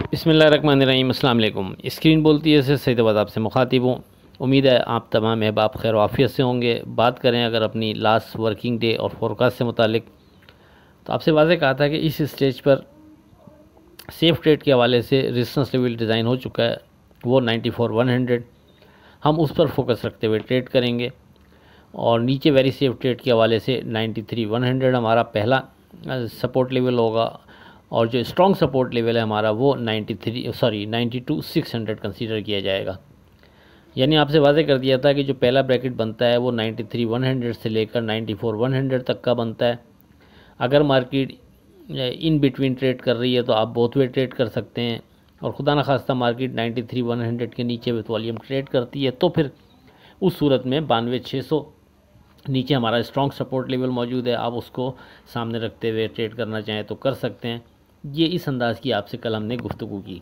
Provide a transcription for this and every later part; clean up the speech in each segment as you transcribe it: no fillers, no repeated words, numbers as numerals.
बिस्मिल्लाहिर्रहमानिर्रहीम, अस्सलाम वालेकुम। स्क्रीन बोलती है सईदाबाद आपसे मुखातिब हूँ। उम्मीद है आप तमाम अहबाब खैर आफियत से होंगे। बात करें अगर अपनी लास्ट वर्किंग डे और फोरकास्ट से मुतालिक, तो आपसे वाज़े कहा था कि इस स्टेज पर सेफ ट्रेड के हवाले से रेजिस्टेंस लेवल डिज़ाइन हो चुका है, वो 94,100। हम उस पर फोकस रखते हुए ट्रेड करेंगे और नीचे वेरी सेफ ट्रेड के हवाले से 93,100 हमारा पहला सपोर्ट लेवल होगा और जो स्ट्रॉन्ग सपोर्ट लेवल है हमारा वो 92,600 कंसीडर किया जाएगा। यानी आपसे वाज़े कर दिया था कि जो पहला ब्रैकेट बनता है वो 93,100 से लेकर 94,100 तक का बनता है। अगर मार्केट इन बिटवीन ट्रेड कर रही है तो आप बोथ वे ट्रेड कर सकते हैं, और खुदा न खास्ता मार्केट 93,100 के नीचे विथ वॉल्यूम ट्रेड करती है तो फिर उस सूरत में 92,600 नीचे हमारा स्ट्रॉन्ग सपोर्ट लेवल मौजूद है। आप उसको सामने रखते हुए ट्रेड करना चाहें तो कर सकते हैं। ये इस अंदाज़ की आपसे कल हमने गुफ्तगू की।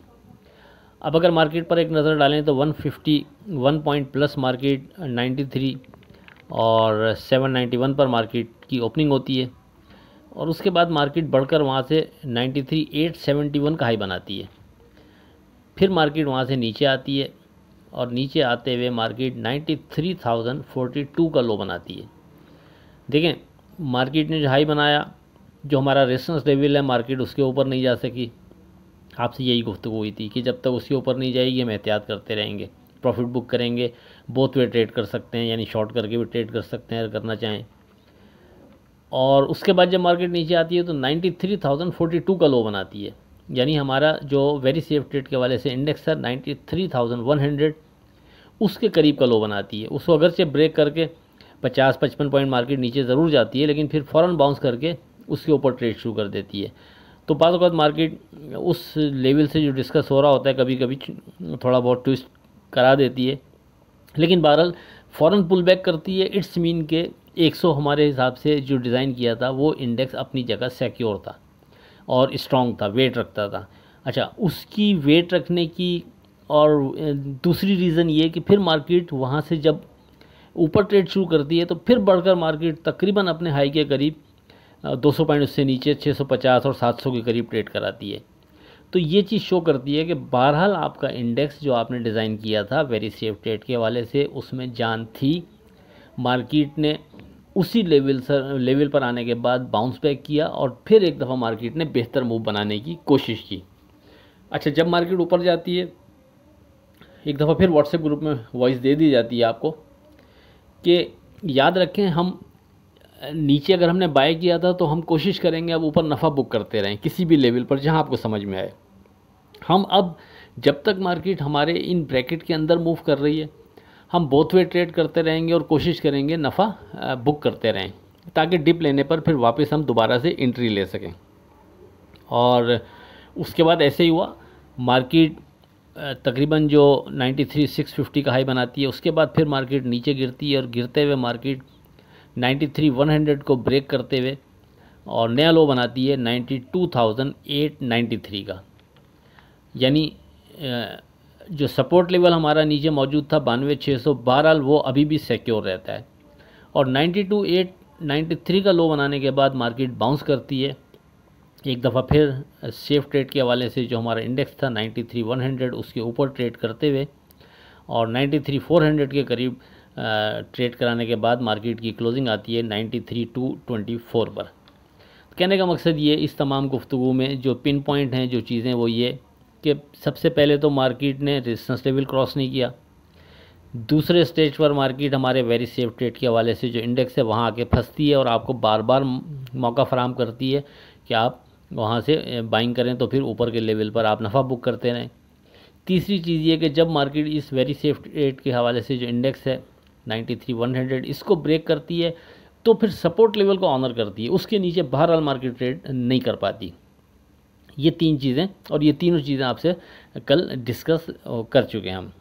अब अगर मार्केट पर एक नज़र डालें तो 151 पॉइंट प्लस मार्केट 93 और 791 पर मार्केट की ओपनिंग होती है, और उसके बाद मार्केट बढ़कर वहाँ से 93,871 का हाई बनाती है। फिर मार्केट वहाँ से नीचे आती है और नीचे आते हुए मार्केट 93,042 का लो बनाती है। देखें, मार्केट ने जो हाई बनाया, जो हमारा रेजिस्टेंस लेवल है, मार्केट उसके ऊपर नहीं जा सकी। आपसे यही गुफ्तगू हुई थी कि जब तक उसके ऊपर नहीं जाएगी हम एहतियात करते रहेंगे, प्रॉफिट बुक करेंगे, बोथ वे ट्रेड कर सकते हैं, यानी शॉर्ट करके भी ट्रेड कर सकते हैं अगर करना चाहें। और उसके बाद जब मार्केट नीचे आती है तो 93,042 का लो बनाती है, यानी हमारा जो वेरी सेफ ट्रेड के वाले से इंडेक्स है 93,100 उसके करीब का लो बनाती है। उसको अगरचे ब्रेक करके 50-55 पॉइंट मार्केट नीचे ज़रूर जाती है, लेकिन फिर फ़ौरन बाउंस करके उसके ऊपर ट्रेड शुरू कर देती है। तो बाद वक़्त मार्केट उस लेवल से जो डिस्कस हो रहा होता है कभी कभी थोड़ा बहुत ट्विस्ट करा देती है, लेकिन बहरहाल फ़ौरन पुल बैक करती है। इट्स मीन के 100 हमारे हिसाब से जो डिज़ाइन किया था वो इंडेक्स अपनी जगह सिक्योर था और स्ट्रॉन्ग था, वेट रखता था। अच्छा, उसकी वेट रखने की और दूसरी रीज़न ये कि फिर मार्केट वहाँ से जब ऊपर ट्रेड शुरू करती है तो फिर बढ़कर मार्केट तकरीबन अपने हाई के करीब 200 पॉइंट उससे नीचे 650 और 700 के करीब ट्रेड कराती है। तो ये चीज़ शो करती है कि बहरहाल आपका इंडेक्स जो आपने डिज़ाइन किया था वेरी सेफ ट्रेड के हवाले से, उसमें जान थी। मार्केट ने उसी लेवल पर आने के बाद बाउंस बैक किया और फिर एक दफ़ा मार्केट ने बेहतर मूव बनाने की कोशिश की। अच्छा, जब मार्केट ऊपर जाती है एक दफ़ा फिर व्हाट्सएप ग्रुप में वॉइस दे दी जाती है आपको कि याद रखें, हम नीचे अगर हमने बाय किया था तो हम कोशिश करेंगे अब ऊपर नफ़ा बुक करते रहें किसी भी लेवल पर जहां आपको समझ में आए। हम अब जब तक मार्केट हमारे इन ब्रैकेट के अंदर मूव कर रही है हम बोथ वे ट्रेड करते रहेंगे और कोशिश करेंगे नफ़ा बुक करते रहें, ताकि डिप लेने पर फिर वापस हम दोबारा से एंट्री ले सकें। और उसके बाद ऐसे ही हुआ, मार्केट तकरीबन जो 93,650 का हाई बनाती है, उसके बाद फिर मार्केट नीचे गिरती है और गिरते हुए मार्केट 93,100 को ब्रेक करते हुए और नया लो बनाती है 92,893 का। यानी जो सपोर्ट लेवल हमारा नीचे मौजूद था 92,600, बहरहाल वो अभी भी सिक्योर रहता है। और 92,893 का लो बनाने के बाद मार्केट बाउंस करती है एक दफ़ा फिर सेफ ट्रेड के हवाले से। जो हमारा इंडेक्स था 93,100 उसके ऊपर ट्रेड करते हुए और 93,400 के करीब ट्रेड कराने के बाद मार्केट की क्लोजिंग आती है 93,224 पर। कहने का मकसद ये, इस तमाम गुफ्तगू में जो पिन पॉइंट हैं जो चीज़ें, वो ये कि सबसे पहले तो मार्केट ने रेजिस्टेंस लेवल क्रॉस नहीं किया। दूसरे स्टेज पर मार्केट हमारे वेरी सेफ ट्रेड के हवाले से जो इंडेक्स है वहाँ आके फंसती है और आपको बार बार मौका फराहम करती है कि आप वहाँ से बाइंग करें तो फिर ऊपर के लेवल पर आप नफ़ा बुक करते रहें। तीसरी चीज़ ये कि जब मार्केट इस वेरी सेफ ट्रेड के हवाले से जो इंडेक्स है 93,100 इसको ब्रेक करती है तो फिर सपोर्ट लेवल को ऑनर करती है, उसके नीचे बहरहाल मार्केट ट्रेड नहीं कर पाती। ये तीन चीज़ें, और ये तीनों चीज़ें आपसे कल डिस्कस कर चुके हैं हम।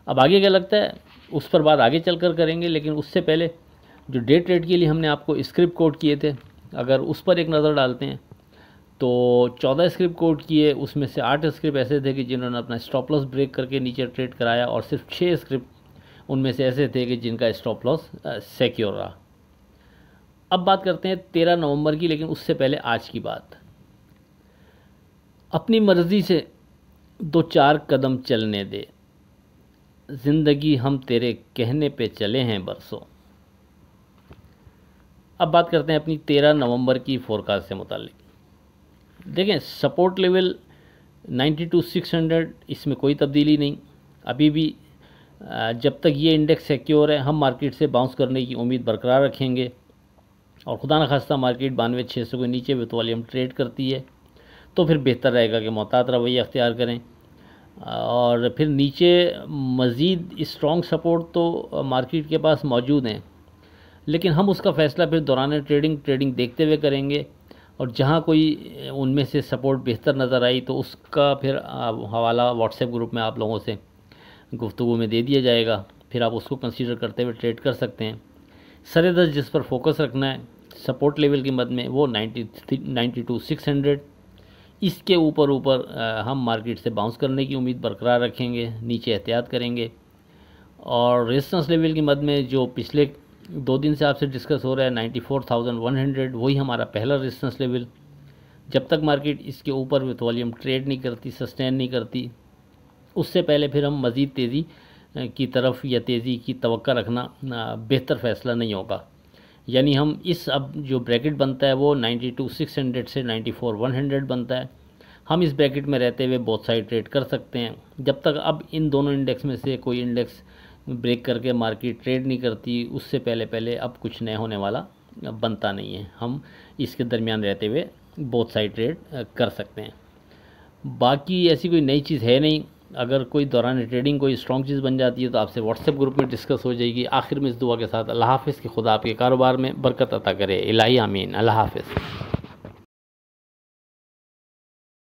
अब आगे क्या लगता है उस पर बात आगे चलकर करेंगे, लेकिन उससे पहले जो डे ट्रेड के लिए हमने आपको स्क्रिप्ट कोड किए थे, अगर उस पर एक नज़र डालते हैं तो 14 स्क्रिप्ट कोड किए, उसमें से 8 स्क्रिप्ट ऐसे थे कि जिन्होंने अपना स्टॉप लॉस ब्रेक करके नीचे ट्रेड कराया, और सिर्फ 6 स्क्रिप्ट उनमें से ऐसे थे कि जिनका स्टॉप लॉस सिक्योर रहा। अब बात करते हैं 13 नवंबर की, लेकिन उससे पहले आज की बात। अपनी मर्ज़ी से दो चार कदम चलने दे, ज़िंदगी हम तेरे कहने पे चले हैं बरसों। अब बात करते हैं अपनी 13 नवंबर की फोरकास्ट से मुतालिक। देखें, सपोर्ट लेवल 92,600, इसमें कोई तब्दीली नहीं। अभी भी जब तक ये इंडेक्स सिक्योर है हम मार्केट से बाउंस करने की उम्मीद बरकरार रखेंगे, और खुदा न खास्ता मार्केट 92,600 के नीचे विथ वॉल्यूम ट्रेड करती है तो फिर बेहतर रहेगा कि मोहतात रवैया अख्तियार करें। और फिर नीचे मज़ीद स्ट्रॉन्ग सपोर्ट तो मार्केट के पास मौजूद हैं, लेकिन हम उसका फ़ैसला फिर दौरान ट्रेडिंग देखते हुए करेंगे, और जहां कोई उनमें से सपोर्ट बेहतर नज़र आई तो उसका फिर हवाला व्हाट्सएप ग्रुप में आप लोगों से गुफ्तगू में दे दिया जाएगा, फिर आप उसको कंसीडर करते हुए ट्रेड कर सकते हैं। सरेदस्त जिस पर फोकस रखना है सपोर्ट लेवल की मद में वो 92,600, इसके ऊपर हम मार्केट से बाउंस करने की उम्मीद बरकरार रखेंगे, नीचे एहतियात करेंगे। और रेजिस्टेंस लेवल की मद में जो पिछले 2 दिन से आपसे डिस्कस हो रहा है 94,100, वही हमारा पहला रेजिस्टेंस लेवल। जब तक मार्केट इसके ऊपर विथ वॉल्यूम ट्रेड नहीं करती, सस्टेन नहीं करती, उससे पहले फिर हम मज़ीद तेज़ी की तरफ या तेज़ी की तवक्का रखना बेहतर फ़ैसला नहीं होगा। यानी हम इस अब जो ब्रैकेट बनता है वो 92,600 से 94,100 बनता है। हम इस ब्रैकेट में रहते हुए बोथ साइड ट्रेड कर सकते हैं जब तक अब इन दोनों इंडेक्स में से कोई इंडेक्स ब्रेक करके मार्केट ट्रेड नहीं करती, उससे पहले अब कुछ नया होने वाला बनता नहीं है। हम इसके दरमियान रहते हुए बोथ साइड ट्रेड कर सकते हैं। बाकी ऐसी कोई नई चीज़ है नहीं। अगर कोई दौरान ट्रेडिंग कोई स्ट्रॉन्ग चीज़ बन जाती है तो आपसे व्हाट्सएप ग्रुप में डिस्कस हो जाएगी। आखिर में इस दुआ के साथ अल्लाह हाफ़िज़, कि खुदा आपके कारोबार में बरकत अता करे। इलाही आमीन। अल्लाह हाफ़िज़।